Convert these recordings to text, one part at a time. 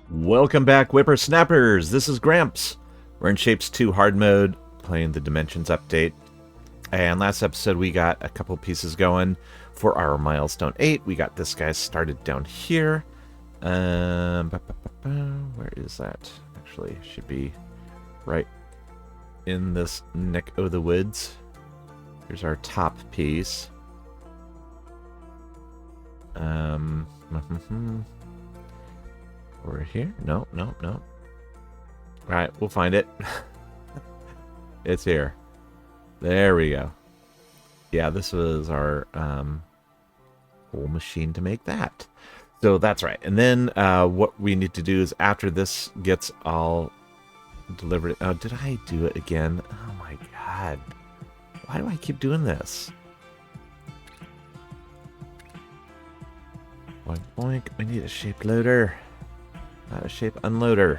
Welcome back, whippersnappers. This is Gramps. We're in Shapes 2 hard mode, playing the Dimensions update. And last episode, we got a couple pieces going for our Milestone 8. We got this guy started down here. Where is that? Actually, should be right in this neck of the woods. Here's our top piece. Over here? No. Alright, we'll find it. It's here. There we go. Yeah, this was our whole machine to make that. So that's right. And then what we need to do is after this gets all delivered... Oh, did I do it again? Oh my god. Why do I keep doing this? Boink, boink. We need a shape loader. Not a shape unloader.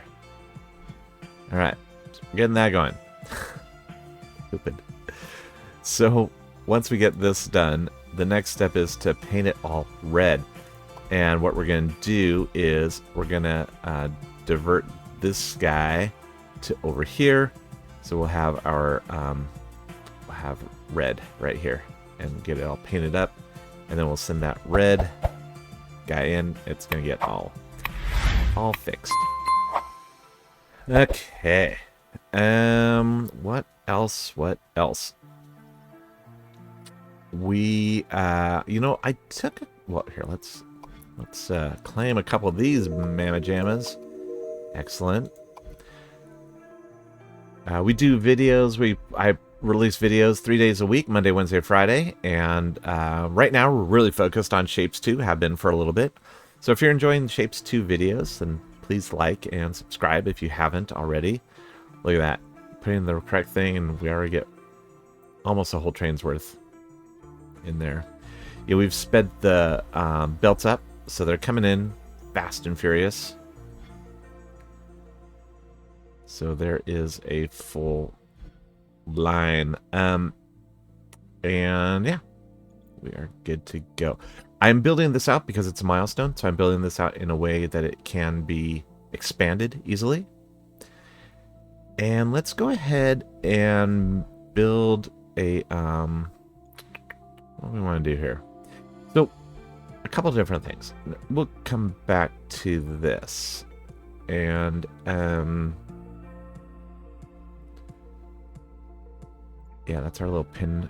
Alright. So we're getting that going. Stupid. So, once we get this done, the next step is to paint it all red. And what we're going to do is we're going to divert this guy to over here. So we'll have our red right here and get it all painted up. And then we'll send that red guy in. It's going to get all fixed. Okay. What else? We I took here, let's claim a couple of these mamma jammas. Excellent. We do videos. I release videos 3 days a week, Monday, Wednesday, Friday, and right now we're really focused on Shapes 2, have been for a little bit. So if you're enjoying the Shapes 2 videos, then please like and subscribe if you haven't already. Look at that. Put in the correct thing and we already get almost a whole train's worth in there. Yeah, we've sped the belts up, so they're coming in fast and furious. So there is a full line. And yeah, we are good to go. I'm building this out because it's a milestone, so I'm building this out in a way that it can be expanded easily. And let's go ahead and build a what do we want to do here? So a couple different things. We'll come back to this. And yeah, that's our little pin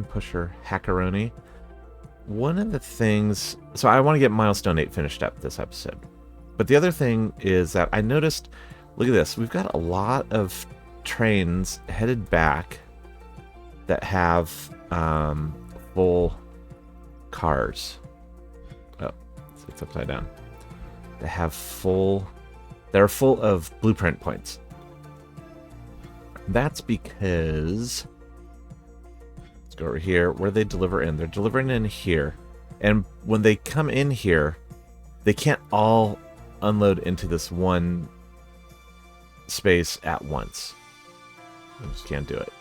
pusher hackeroni. One of the things, so I want to get Milestone 8 finished up this episode. But the other thing is that I noticed, look at this, we've got a lot of trains headed back that have full cars. Oh, it's upside down. They're full of blueprint points. That's because, let's go over here, where they deliver in. They're delivering in here. And when they come in here, they can't all unload into this one space at once. I just can't do it.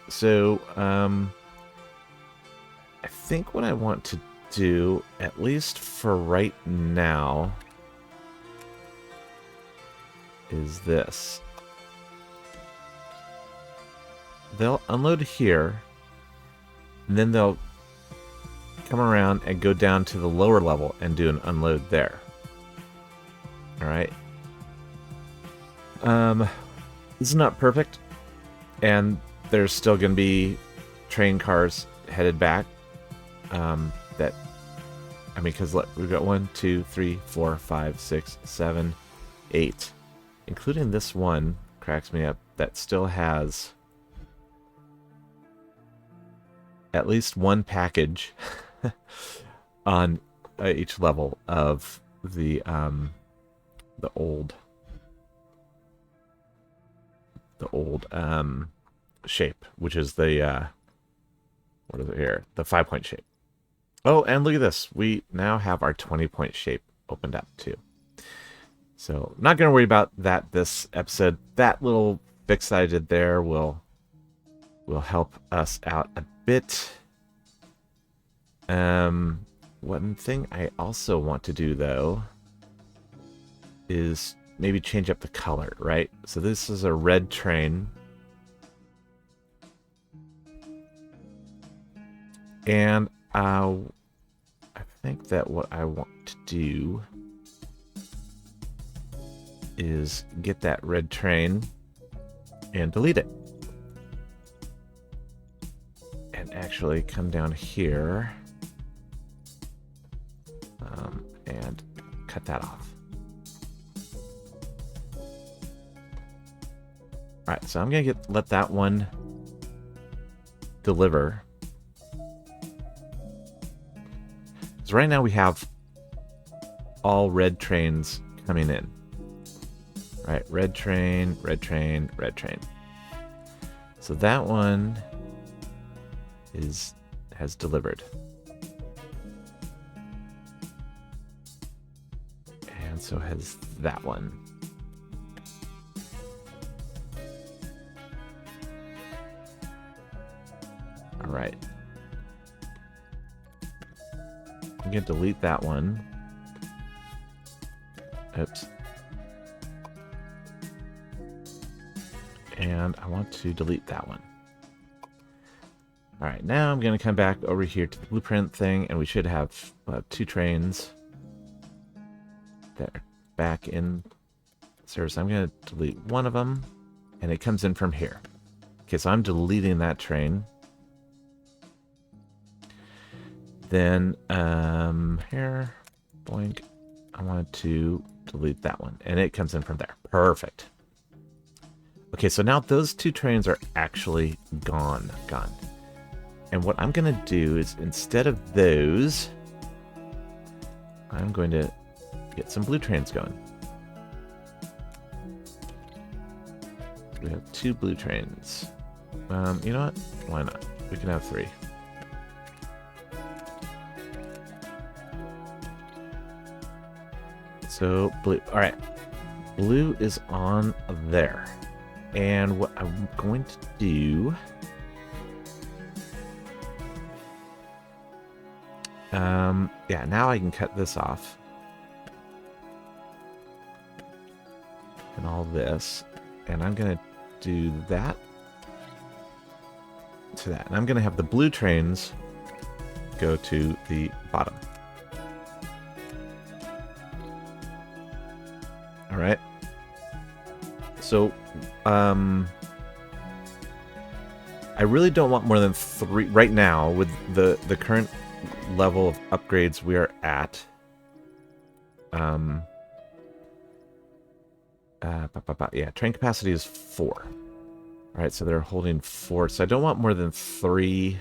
So, I think what I want to do, at least for right now, is this. They'll unload here, and then they'll come around and go down to the lower level and do an unload there. Alright. This is not perfect, and there's still going to be train cars headed back. Because we've got 1, 2, 3, 4, 5, 6, 7, 8. Including this one, cracks me up, that still has at least one package on each level of the old shape, which is the what is it here? The 5-point shape. Oh, and look at this. We now have our 20-point shape opened up too. So, not going to worry about that this episode. That little fix that I did there will help us out a bit. One thing I also want to do, though, is maybe change up the color, right? So this is a red train. And I think that what I want to do is get that red train and delete it. And actually come down here and cut that off. All right, so I'm gonna let that one deliver. So right now we have all red trains coming in. Right, red train, red train, red train. So that one has delivered. And so has that one. All right. I'm going to delete that one. Oops. And I want to delete that one. All right, now I'm going to come back over here to the blueprint thing, and we should have 2 trains there back in service. I'm going to delete one of them, and it comes in from here. Okay, so I'm deleting that train. Then here, boink, I want to delete that one, and it comes in from there. Perfect. Okay, so now those 2 trains are actually gone. And what I'm going to do is, instead of those, I'm going to get some blue trains going. We have 2 blue trains. You know what? Why not? We can have 3. So, blue. All right. Blue is on there. And what I'm going to do... yeah, now I can cut this off. And all this. And I'm going to do that to that. And I'm going to have the blue trains go to the bottom. All right. So, I really don't want more than 3 right now with the current level of upgrades we are at. Yeah, train capacity is 4. All right, so they're holding 4. So I don't want more than 3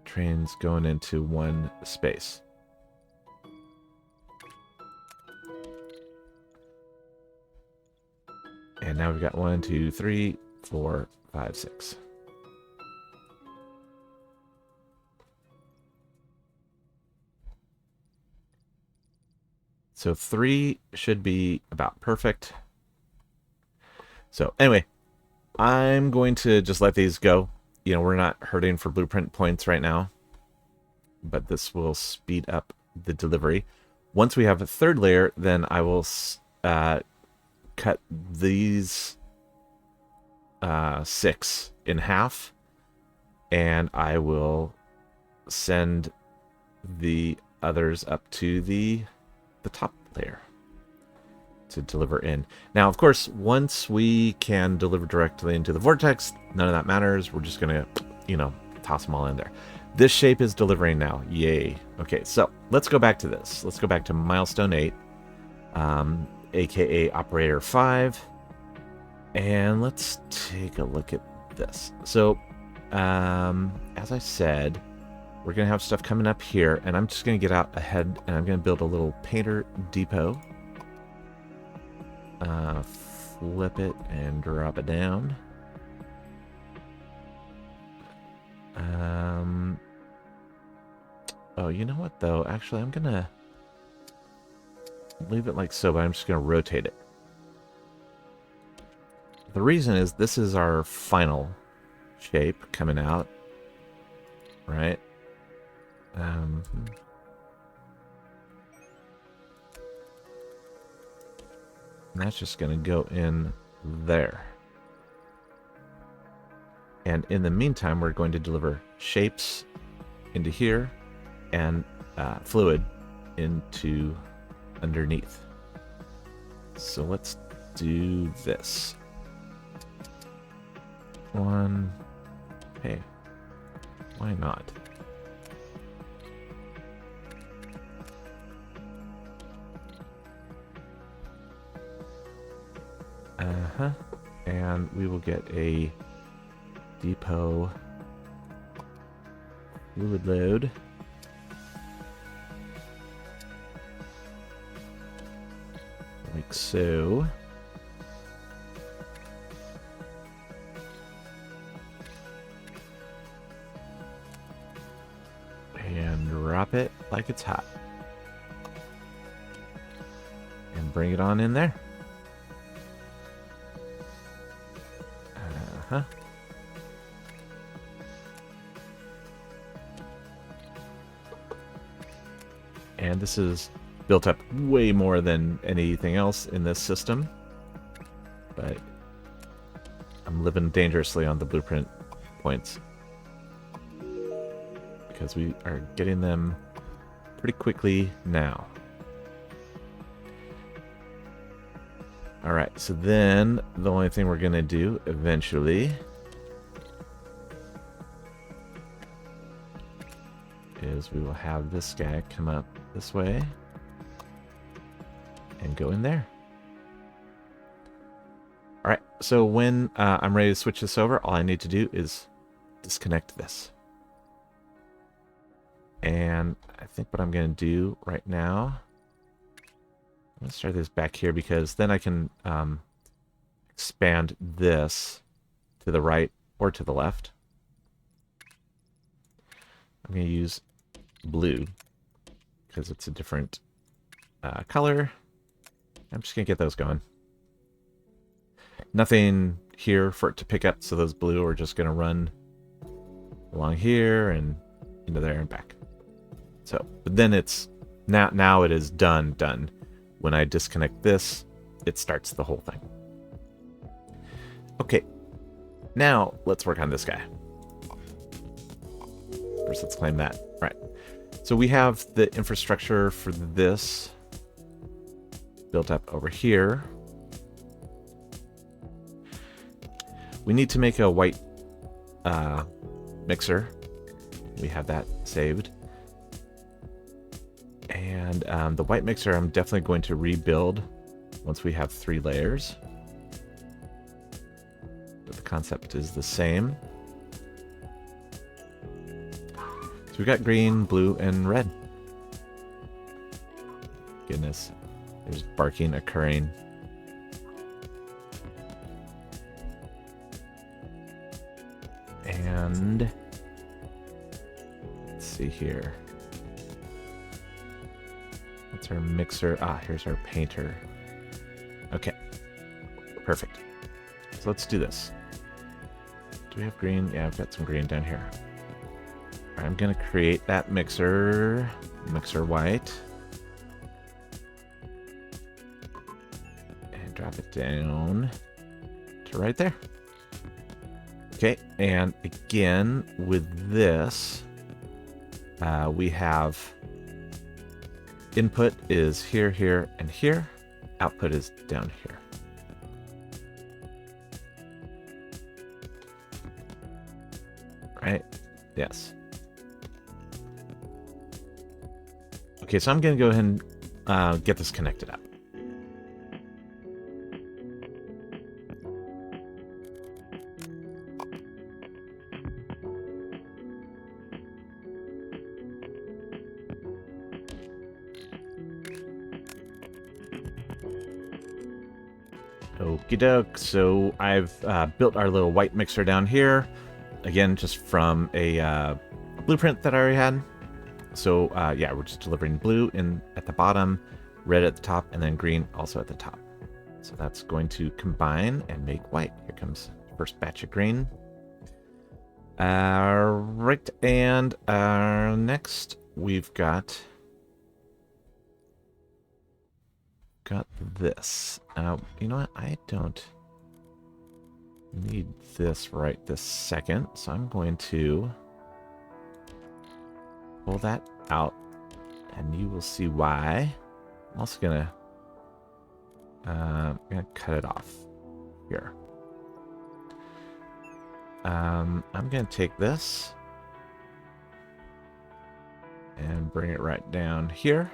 trains going into one space. And now we've got 1, 2, 3, 4, 5, 6. So 3 should be about perfect. So anyway, I'm going to just let these go. You know, we're not hurting for blueprint points right now, but this will speed up the delivery. Once we have a 3rd layer, then I will cut these 6 in half, and I will send the others up to the top layer to deliver in. Now, of course, once we can deliver directly into the vortex, none of that matters. We're just gonna, you know, toss them all in there. This shape is delivering now. Yay. Okay, so let's go back to this. Let's go back to milestone 8, aka operator 5, and let's take a look at this. So, as I said, we're going to have stuff coming up here, and I'm just going to get out ahead, and I'm going to build a little painter depot. Flip it and drop it down. Oh, you know what, though? Actually, I'm going to leave it like so, but I'm just going to rotate it. The reason is this is our final shape coming out, right? And that's just going to go in there. And in the meantime, we're going to deliver shapes into here and fluid into underneath. So let's do this. One. Hey, why not? And we will get a depot fluid load. Like so. And drop it like it's hot. And bring it on in there. And this is built up way more than anything else in this system. But I'm living dangerously on the blueprint points. Because we are getting them pretty quickly now. Alright, so then the only thing we're going to do eventually is we will have this guy come up this way and go in there. Alright, so when I'm ready to switch this over, all I need to do is disconnect this. And I think what I'm going to do right now, I'm going to start this back here because then I can expand this to the right or to the left. I'm going to use blue because it's a different color. I'm just going to get those going. Nothing here for it to pick up, so those blue are just going to run along here and into there and back. So, but then it's now it is done. When I disconnect this, it starts the whole thing. Okay, now let's work on this guy. First, let's claim that. Right. So we have the infrastructure for this built up over here. We need to make a white mixer. We have that saved. And the white mixer I'm definitely going to rebuild once we have 3 layers. But the concept is the same. So we've got green, blue, and red. Goodness, there's barking occurring. And let's see here. What's our mixer? Ah, here's our painter. Okay, perfect. So let's do this. Do we have green? Yeah, I've got some green down here. I'm gonna create that mixer white, and drop it down to right there. Okay, and again with this, we have input is here, here, and here. Output is down here. Right? Yes. Okay, so I'm going to go ahead and get this connected up. Okie doke. So I've built our little white mixer down here. Again, just from a blueprint that I already had. So yeah, we're just delivering blue at the bottom, red at the top, and then green also at the top. So that's going to combine and make white. Here comes the first batch of green. Right, and next we've got got this. You know what? I don't need this right this second, so I'm going to pull that out, and you will see why. I'm also gonna cut it off here. I'm gonna take this and bring it right down here.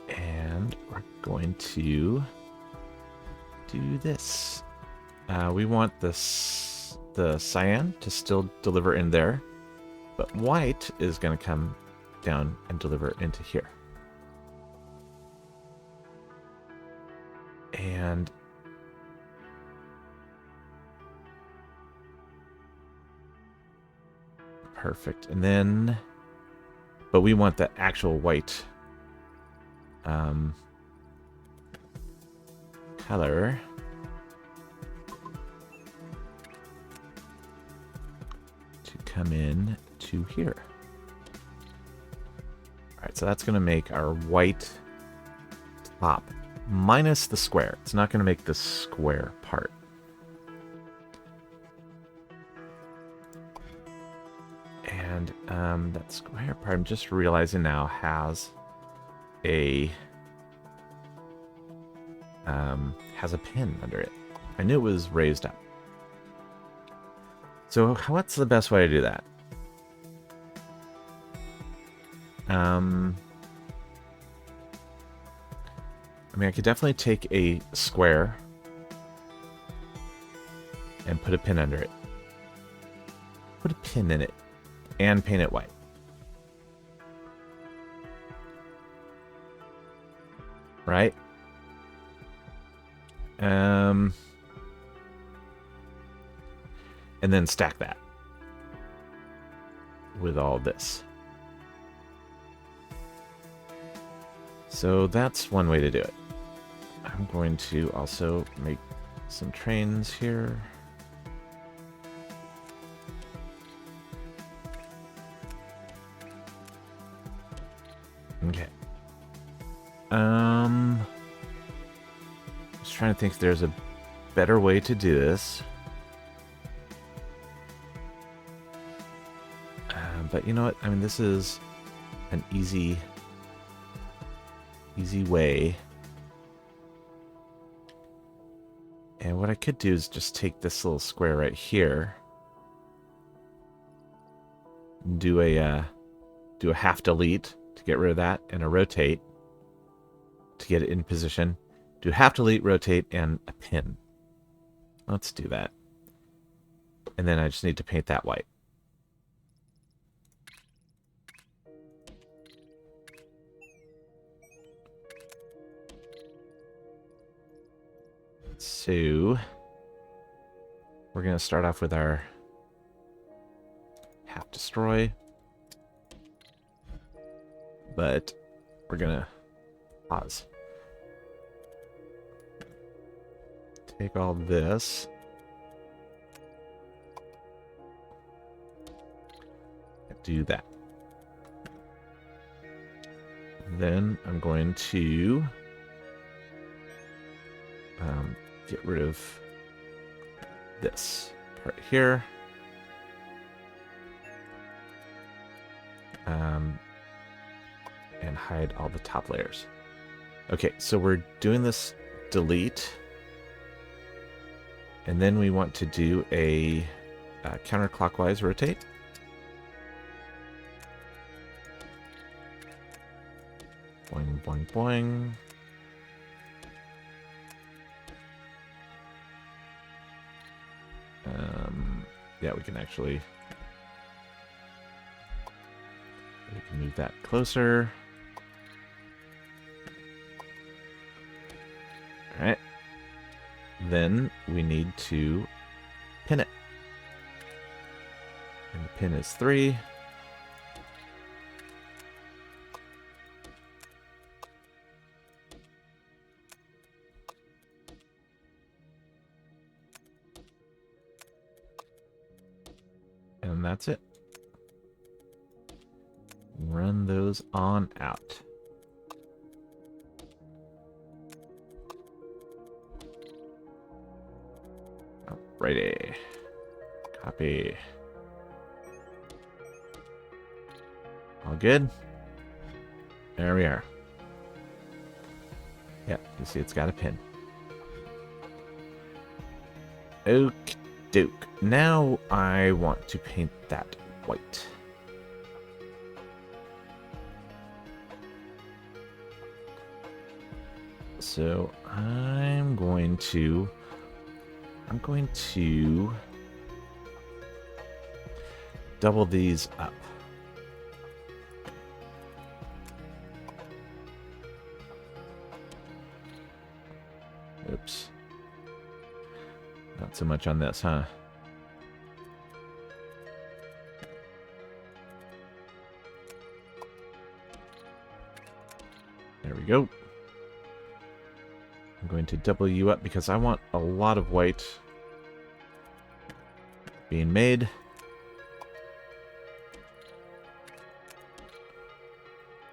And we're going to do this. We want the cyan to still deliver in there, but white is going to come down and deliver into here. And perfect. And then, but we want the actual white color to come in to here. All right, so that's going to make our white top minus the square. It's not going to make the square part. And that square part, I'm just realizing now, has a pin under it. I knew it was raised up. So what's the best way to do that? I mean, I could definitely take a square and put a pin under it. Put a pin in it and paint it white. Right? And then stack that with all this. So that's one way to do it. I'm going to also make some trains here. Okay. Just trying to think if there's a better way to do this. But you know what? I mean, this is an easy way. And what I could do is just take this little square right here, do a half delete to get rid of that, and a rotate to get it in position. Do half delete, rotate, and a pin. Let's do that. And then I just need to paint that white. So we're going to start off with our half destroy, but we're going to pause. Take all this. Do that. Then I'm going to get rid of this part here. And hide all the top layers. Okay, so we're doing this delete. And then we want to do a counterclockwise rotate. Boing, boing, boing. Yeah, we can move that closer. All right. Then we need to pin it. And the pin is 3. And that's it. run those on out. Alrighty. Copy. All good? There we are. Yep, you see it's got a pin. Okie doke. Now I want to paint that white. So I'm going to double these up. Oops. Not so much on this, huh? There we go. I'm going to double you up because I want a lot of white being made.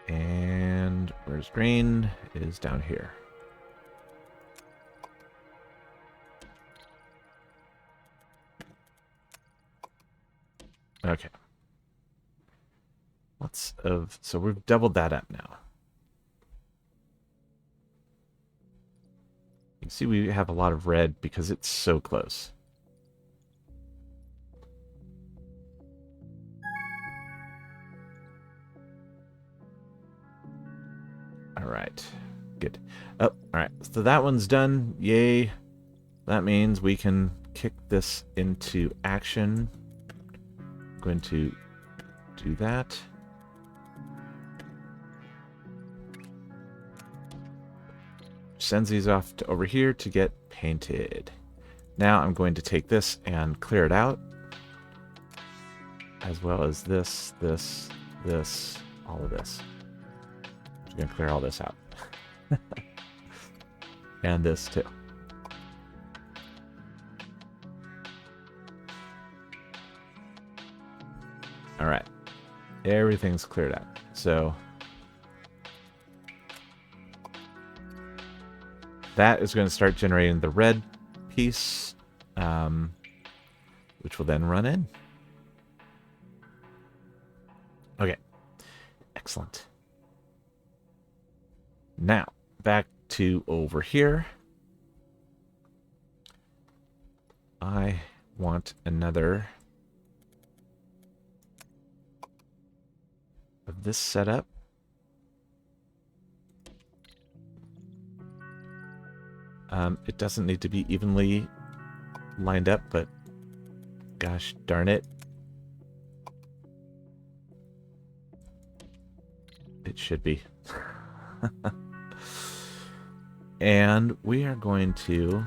And where's green? It is down here. Okay. So we've doubled that up now. You can see we have a lot of red because it's so close. All right. Good. Oh, all right. So that one's done. Yay. That means we can kick this into action. I'm going to do that. Sends these off to over here to get painted. Now I'm going to take this and clear it out, as well as this, all of this. I'm just going to clear all this out. And this too. All right. Everything's cleared out. So that is going to start generating the red piece, which will then run in. Okay. Excellent. Now, back to over here. I want another of this setup. It doesn't need to be evenly lined up, but gosh darn it. It should be. And we are going to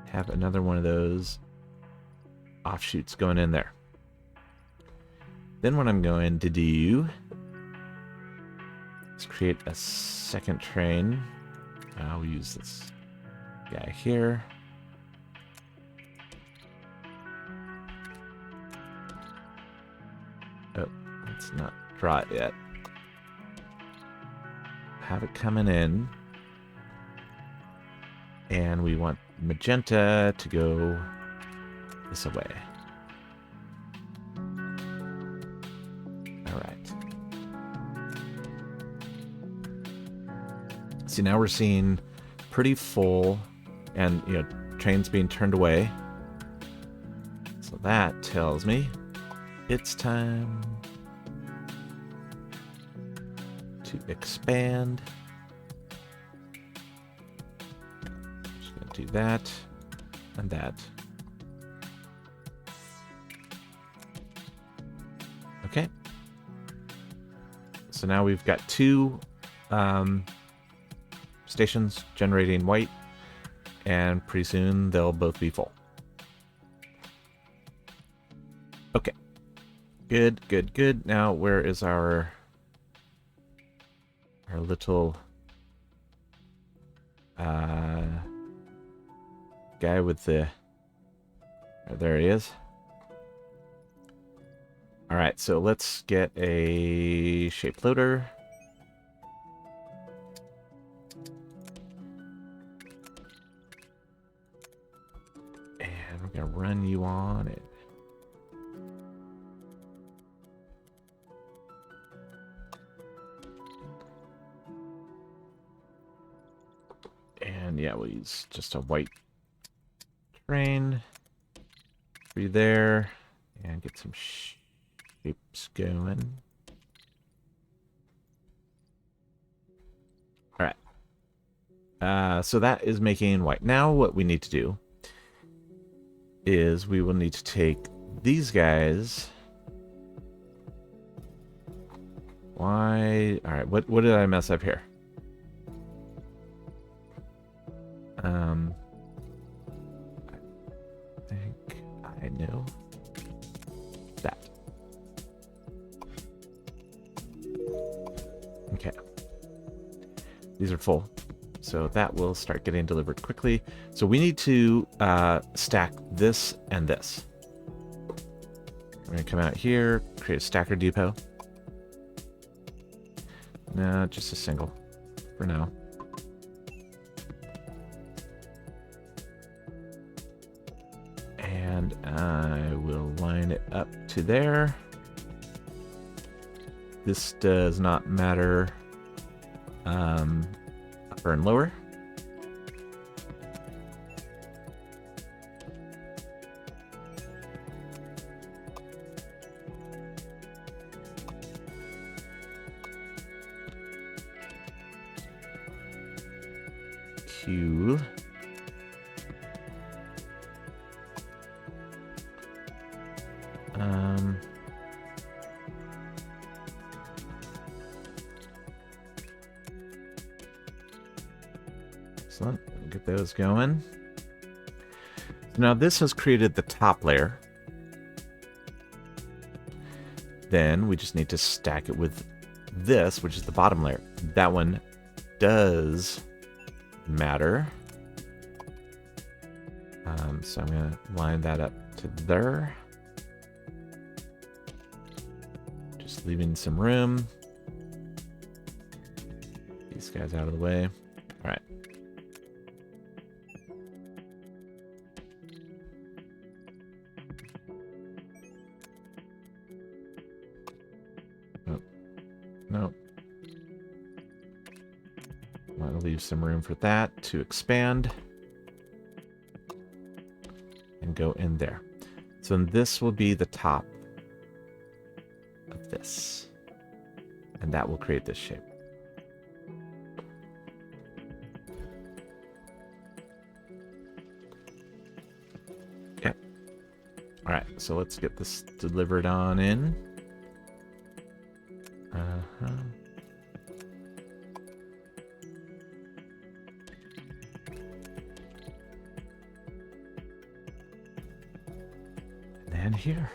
have another one of those offshoots going in there. Then what I'm going to do is create a second train. I'll use this guy here. Oh, let's not draw it yet. Have it coming in. And we want magenta to go this way. All right. See, now we're seeing pretty full and, you know, trains being turned away. So that tells me it's time to expand. Just going to do that and that. Okay. So now we've got two stations generating white, and pretty soon they'll both be full. Okay. Good, good, good. Now where is our little guy with the... Oh, there he is. All right, so let's get a shape loader. And we're going to run you on it. And yeah, we'll use just a white train. Through there. And get some shapes going. All right. So that is making white. Now what we need to do is we will need to take these guys. Why? All right. What did I mess up here? I think I know that. Okay. These are full. So that will start getting delivered quickly. So we need to stack this and this. We're going to come out here, create a stacker depot. No, just a single for now. And I will line it up to there. This does not matter upper and lower. Q. Excellent. We'll get those going. Now this has created the top layer. Then we just need to stack it with this, which is the bottom layer. That one does matter. So I'm going to line that up to there. Just leaving some room. These guys out of the way. All right. Nope. Want to leave some room for that to expand and go in there. So this will be the top of this, and that will create this shape. Yeah. All right. So let's get this delivered on in. And then here.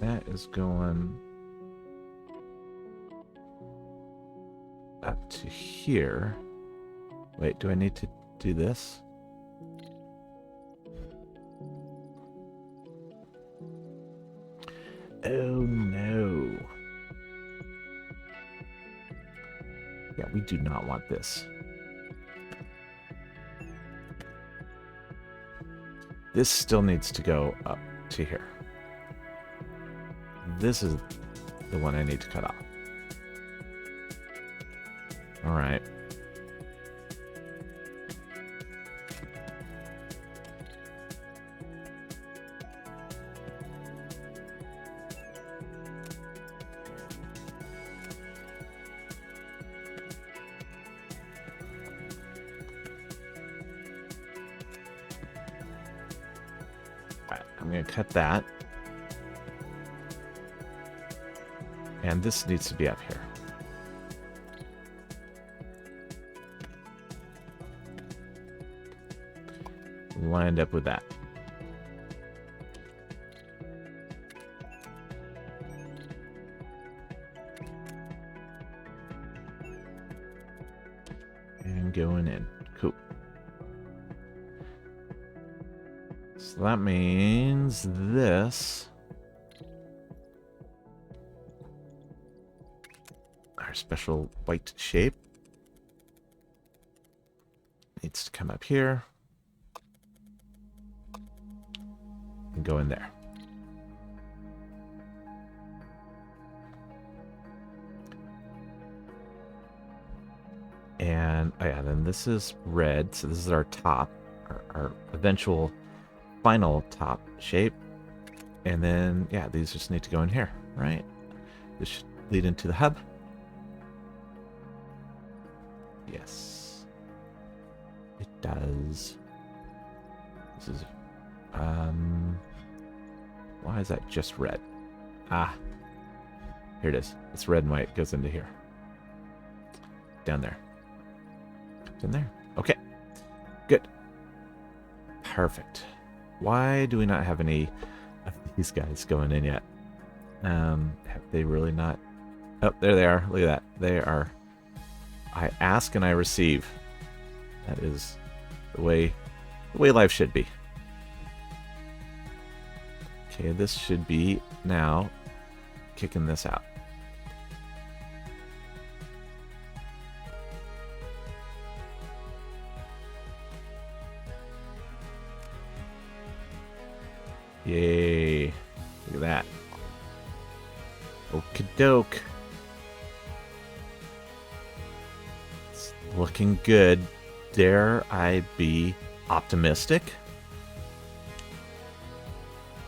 That is going up to here. Wait, do I need to do this? Oh no. Yeah, we do not want this. This still needs to go up to here. This is the one I need to cut off. All right. I'm going to cut that. And this needs to be up here. Lined up with that. going in. Cool. So that means this. Our special white shape needs to come up here and go in there. And oh yeah, then this is red, so this is our top, our eventual final top shape. And then yeah, these just need to go in here, right? This should lead into the hub. Yes, it does. This is why is that just red? Ah, here it is. It's red and white. It goes into here. Down there. It's in there. Okay. Good. Perfect. Why do we not have any of these guys going in yet? Have they really not? Oh, there they are. Look at that. They are. I ask and I receive. That is the way life should be. Okay, this should be now kicking this out. Yay. Look at that. Okie doke. It's looking good. Dare I be optimistic?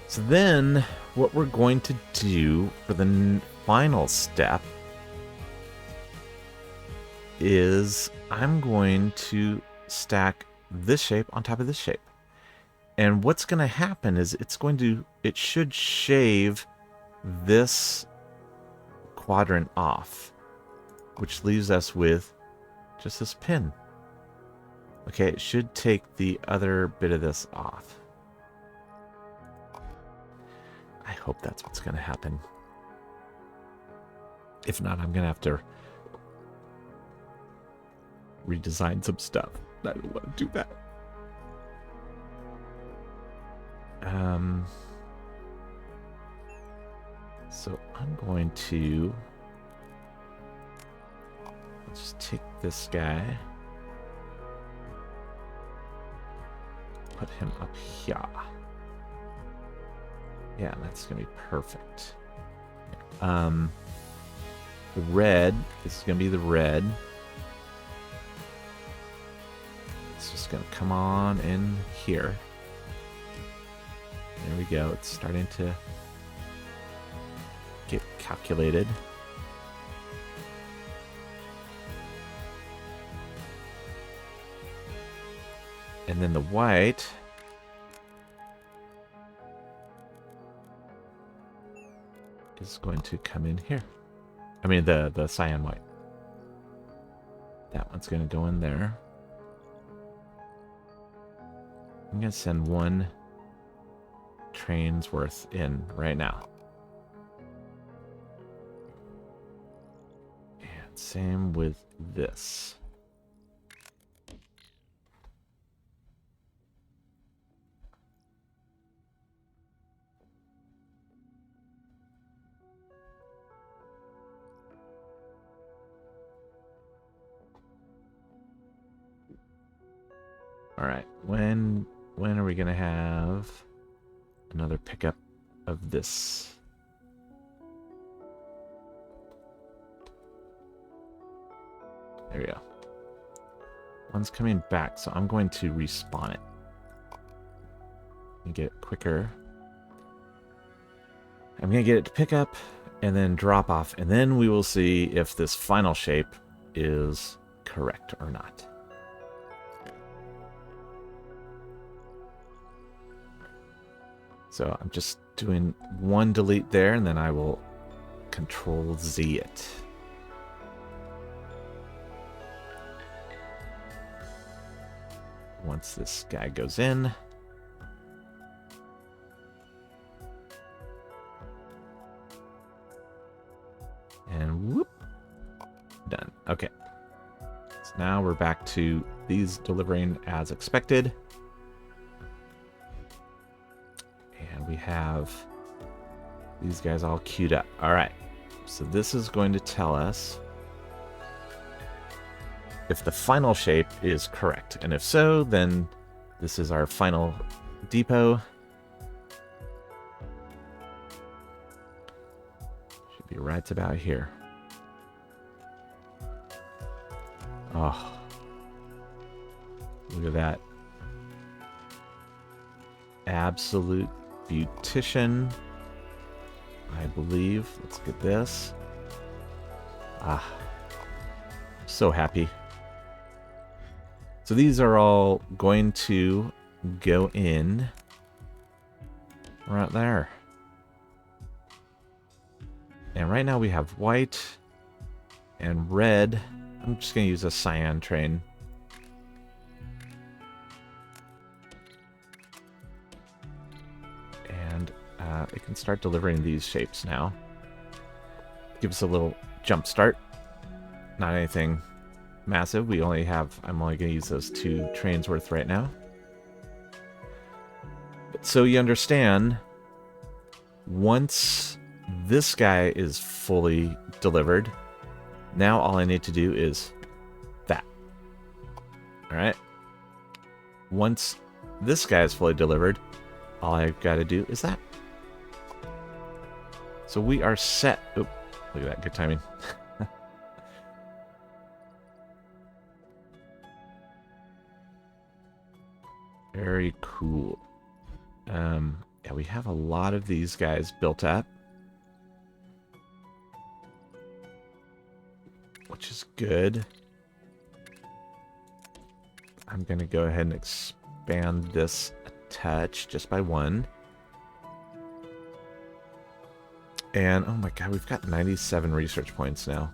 So then, what we're going to do for the final step is I'm going to stack this shape on top of this shape. And what's going to happen is it should shave this quadrant off, which leaves us with just this pin. Okay, it should take the other bit of this off. I hope that's what's going to happen. If not, I'm going to have to redesign some stuff. I don't want to do that. So I'm going to just take this guy, put him up here. Yeah, that's gonna be perfect. The red, this is gonna be the red. It's just gonna come on in here. There we go. It's starting to get calculated. And then the white is going to come in here. I mean the cyan white. That one's going to go in there. I'm going to send one train's worth in right now. And same with this. All right, when are we gonna have another pickup of this? There we go. One's coming back, so I'm going to respawn it and get it quicker. I'm gonna get it to pick up and then drop off, and then we will see if this final shape is correct or not. So I'm just doing one delete there, and then I will Control Z it. Once this guy goes in. And whoop. Done. Okay. So now we're back to these delivering as expected. And we have these guys all queued up. All right. So this is going to tell us if the final shape is correct. And if so, then this is our final depot. Should be right about here. Oh, look at that. Absolute beautician, I believe. Let's get this. Ah, so happy. So these are all going to go in right there. And right now we have white and red. I'm just going to use a cyan train. And it can start delivering these shapes now. Give us a little jump start. Not anything massive. I'm only going to use those 2 trains worth right now. But so you understand, once this guy is fully delivered, now all I need to do is that. Alright? Once this guy is fully delivered, all I've got to do is that. So we are set. Oop, look at that. Good timing. Very cool. Yeah, we have a lot of these guys built up, which is good. I'm going to go ahead and expand this a touch just by 1. And, oh my god, we've got 97 research points now.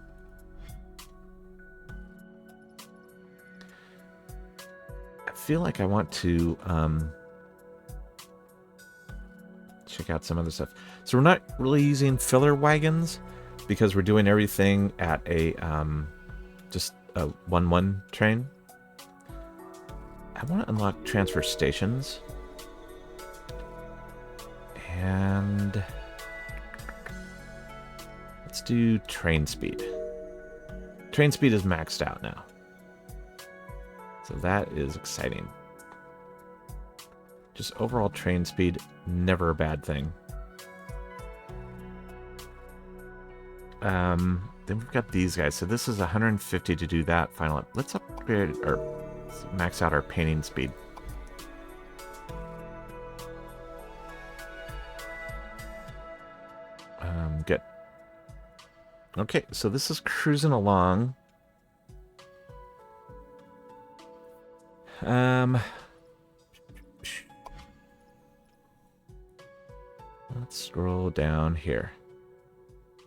I feel like I want to check out some other stuff. So we're not really using filler wagons because we're doing everything at a just a 1-1 train. I want to unlock transfer stations. And let's do train speed. Train speed is maxed out now. So that is exciting. Just overall train speed, never a bad thing. Then we've got these guys. So this is 150 to do that final. Let's upgrade or max out our painting speed. Good. Okay, so this is cruising along. Let's scroll down here.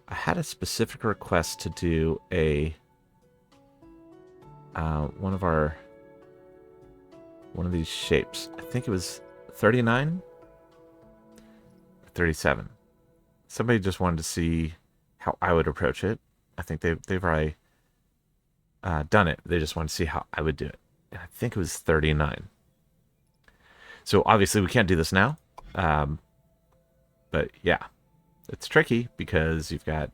I had a specific request to do a one of these shapes. I think it was 39 or 37. Somebody just wanted to see how I would approach it. I think they've already done it. They just wanted to see how I would do it. And I think it was 39. So obviously we can't do this now. But yeah, it's tricky because you've got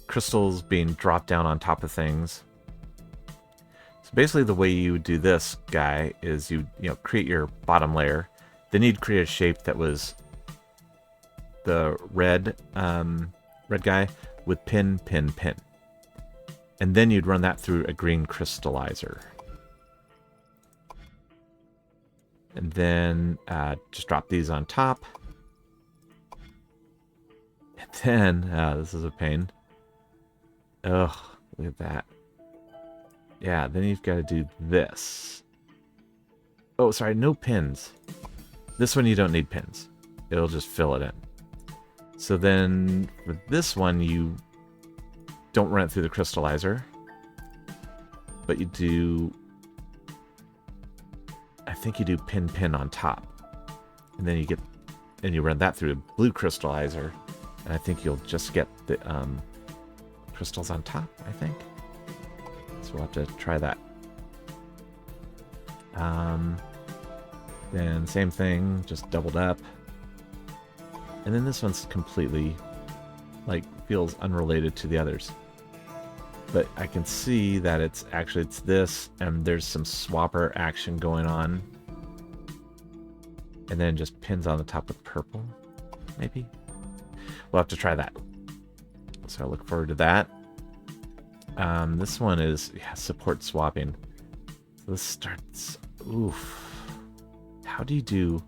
crystals being dropped down on top of things. So basically the way you would do this guy is you create your bottom layer. Then you'd create a shape that was the red guy with pin, pin, pin. And then you'd run that through a green crystallizer. And then just drop these on top. And then, this is a pain. Ugh, look at that. Yeah, then you've got to do this. Oh, sorry, no pins. This one you don't need pins. It'll just fill it in. So then for this one, you don't run it through the crystallizer. But you do... I think you do pin pin on top. And then you run that through a blue crystallizer. And I think you'll just get the crystals on top, I think. So we'll have to try that. Then same thing, just doubled up. And then this one's completely, like, feels unrelated to the others. But I can see that it's this, and there's some swapper action going on. And then just pins on the top with purple, maybe? We'll have to try that. So I look forward to that. This one is support swapping. So this starts... Oof. How do you do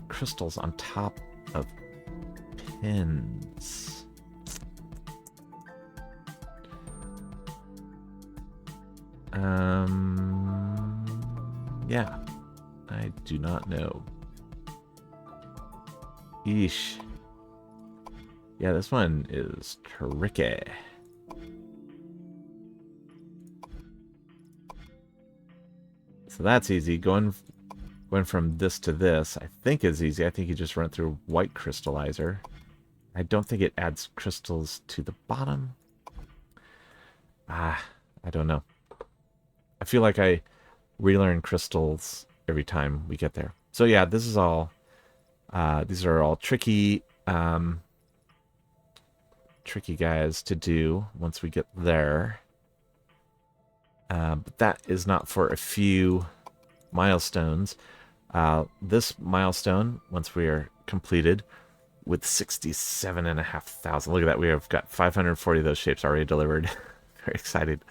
crystals on top of pins? Yeah. I do not know. Yeesh. Yeah, this one is tricky. So that's easy. Going from this to this, I think is easy. I think you just run it through white crystallizer. I don't think it adds crystals to the bottom. I don't know. I feel like I relearn crystals every time we get there. So yeah, this is all... these are all tricky guys to do once we get there. But that is not for a few milestones. This milestone, once we are completed, with 67,500. Look at that. We have got 540 of those shapes already delivered. Very excited.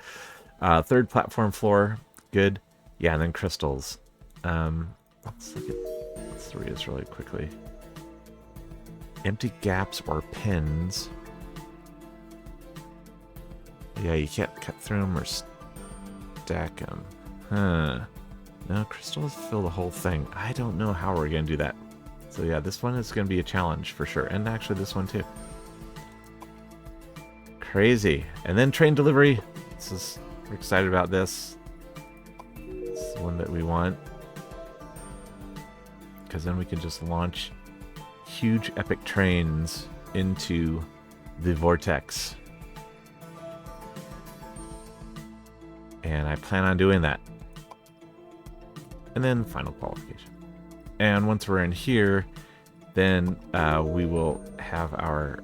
Third platform floor. Good. Yeah, and then crystals. Let's read this really quickly. Empty gaps or pins. Yeah, you can't cut through them or stack them. Huh. No, crystals fill the whole thing. I don't know how we're going to do that. So yeah, this one is going to be a challenge for sure. And actually this one too. Crazy. And then train delivery. We're excited about this. This is the one that we want. Because then we can just launch huge epic trains into the vortex. And I plan on doing that. And then final qualification. And once we're in here, then we will have our...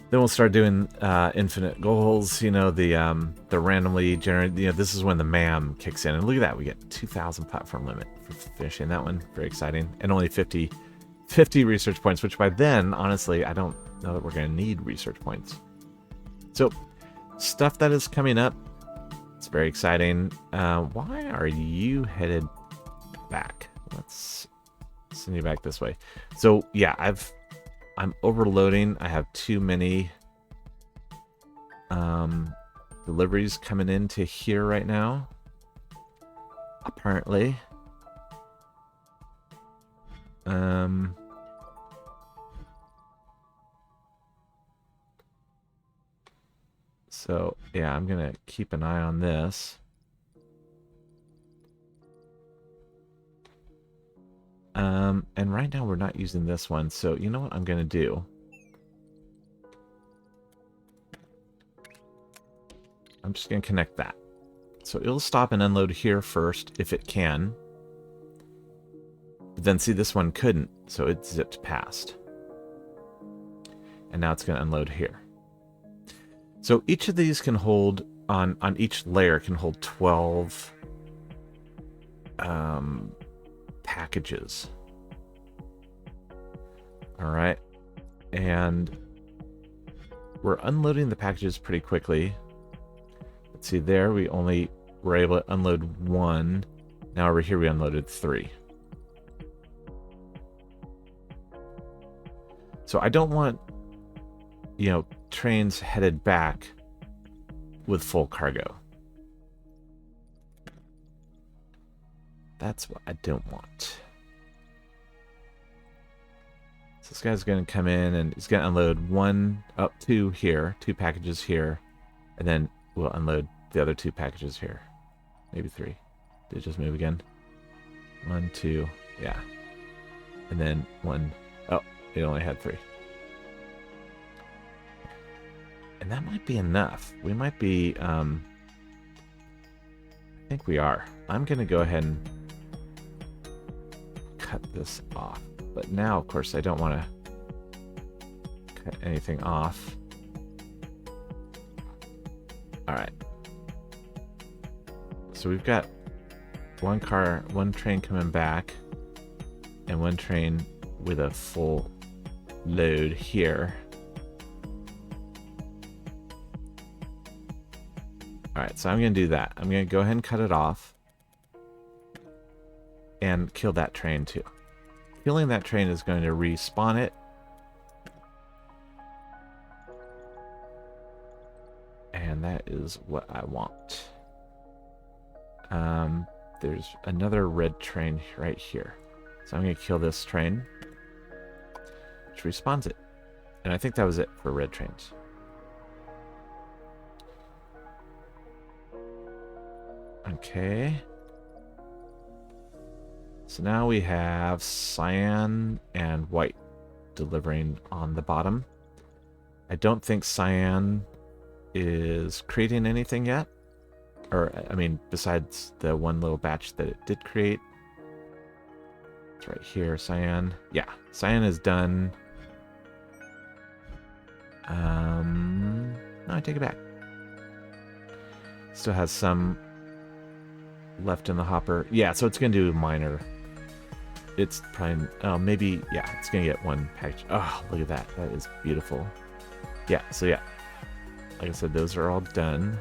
then we'll start doing infinite goals. You know, the randomly generated... You know, this is when the MAM kicks in. And look at that. We get 2,000 platform limit for finishing that one. Very exciting. And only 50 research points, which by then, honestly, I don't know that we're going to need research points. So, stuff that is coming up. It's very exciting. Why are you headed back? Let's send you back this way. So yeah, I'm overloading. I have too many deliveries coming into here right now. Apparently. So, yeah, I'm going to keep an eye on this. And right now we're not using this one, so you know what I'm going to do? I'm just going to connect that. So it'll stop and unload here first, if it can. But then see, this one couldn't, so it zipped past. And now it's going to unload here. So each of these can hold, on each layer, can hold 12 packages. All right. And we're unloading the packages pretty quickly. Let's see, there we only were able to unload 1. Now over here we unloaded 3. So I don't want, you know, trains headed back with full cargo. That's what I don't want. So this guy's going to come in and he's going to unload 2 here, 2 packages here, and then we'll unload the other 2 packages here. Maybe 3. Did it just move again? 1, 2, yeah. And then 1, oh, it only had 3. And that might be enough. We might be, I think we are. I'm going to go ahead and cut this off. But now, of course, I don't want to cut anything off. All right. So we've got one train coming back, and one train with a full load here. All right, so I'm going to do that. I'm going to go ahead and cut it off and kill that train too. Killing that train is going to respawn it. And that is what I want. There's another red train right here. So I'm going to kill this train, which respawns it. And I think that was it for red trains. Okay. So now we have cyan and white delivering on the bottom. I don't think cyan is creating anything yet. Or, I mean, besides the one little batch that it did create. It's right here, cyan. Yeah, cyan is done. No, I take it back. Still has some left in the hopper. Yeah, so it's going to do minor. It's probably, oh, maybe, yeah, it's going to get one package. Oh, look at that. That is beautiful. Yeah, so yeah. Like I said, those are all done.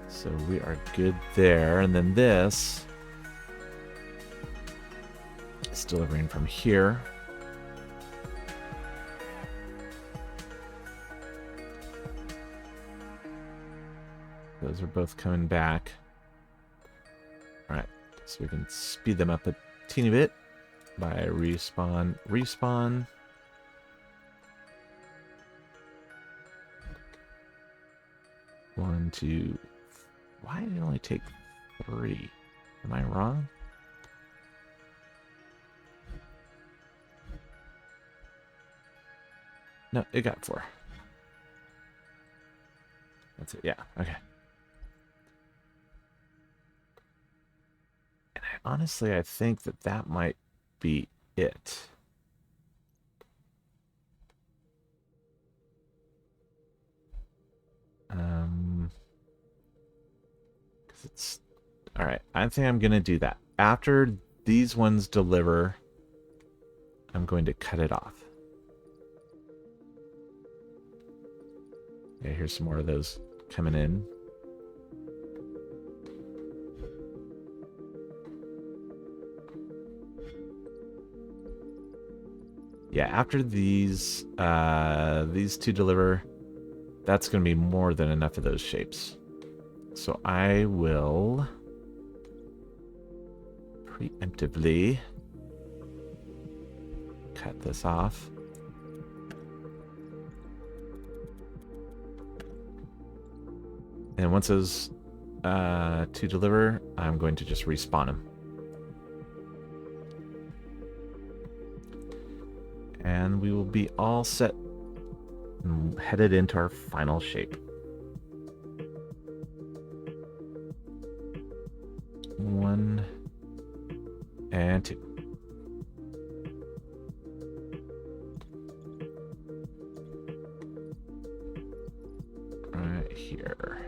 So we are good there. And then this is delivering from here. Those are both coming back. All right, so we can speed them up a teeny bit by respawn. 1, 2. Why did it only take 3? Am I wrong? No, it got 4. That's it. Yeah. Okay. And honestly, I think that might be it. Because it's all right. I think I'm gonna do that after these ones deliver. I'm going to cut it off. Yeah, here's some more of those coming in. Yeah, after these two deliver, that's going to be more than enough of those shapes. So I will preemptively cut this off. And once those two deliver, I'm going to just respawn them. And we will be all set and headed into our final shape. 1 and 2. Right here.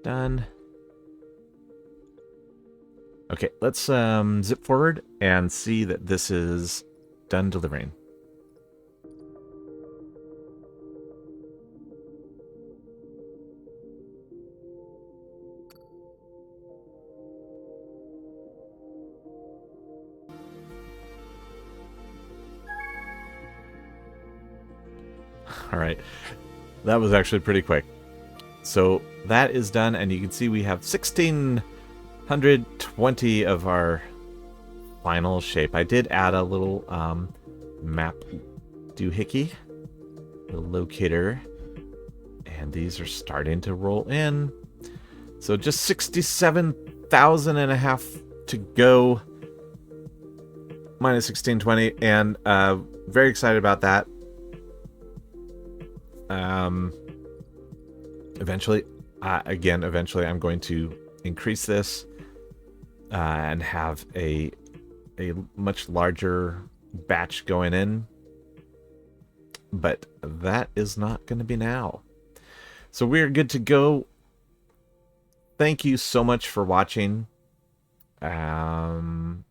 Done. Okay, let's zip forward and see that this is done delivering. All right, that was actually pretty quick. So that is done, and you can see we have 1,620 of our final shape. I did add a little map doohickey, the locator, and these are starting to roll in. So just 67,000 and a half to go. minus 1620, and very excited about that. Eventually, eventually I'm going to increase this and have a much larger batch going in, but that is not going to be now. So we're good to go. Thank you so much for watching. Again,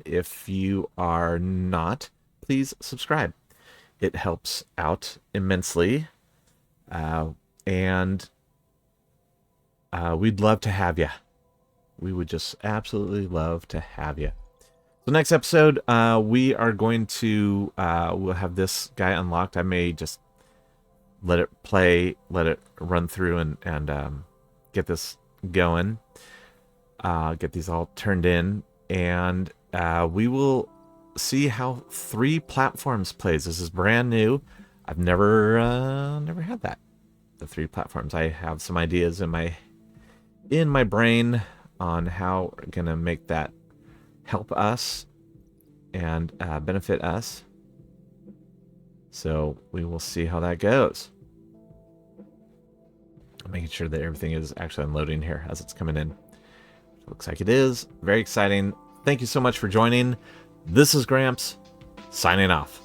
if you are not, please subscribe. It helps out immensely. And we'd love to have you. We would just absolutely love to have you. So next episode, we are going to, we'll have this guy unlocked. I may just let it play, let it run through and get this going. Get these all turned in. And we will see how 3 platforms plays. This is brand new. I've never had that. The 3 platforms. I have some ideas in my brain on how we're gonna make that help us and benefit us. So we will see how that goes. I'm making sure that everything is actually unloading here as it's coming in. Looks like it is. Very exciting. Thank you so much for joining. This is Gramps, signing off.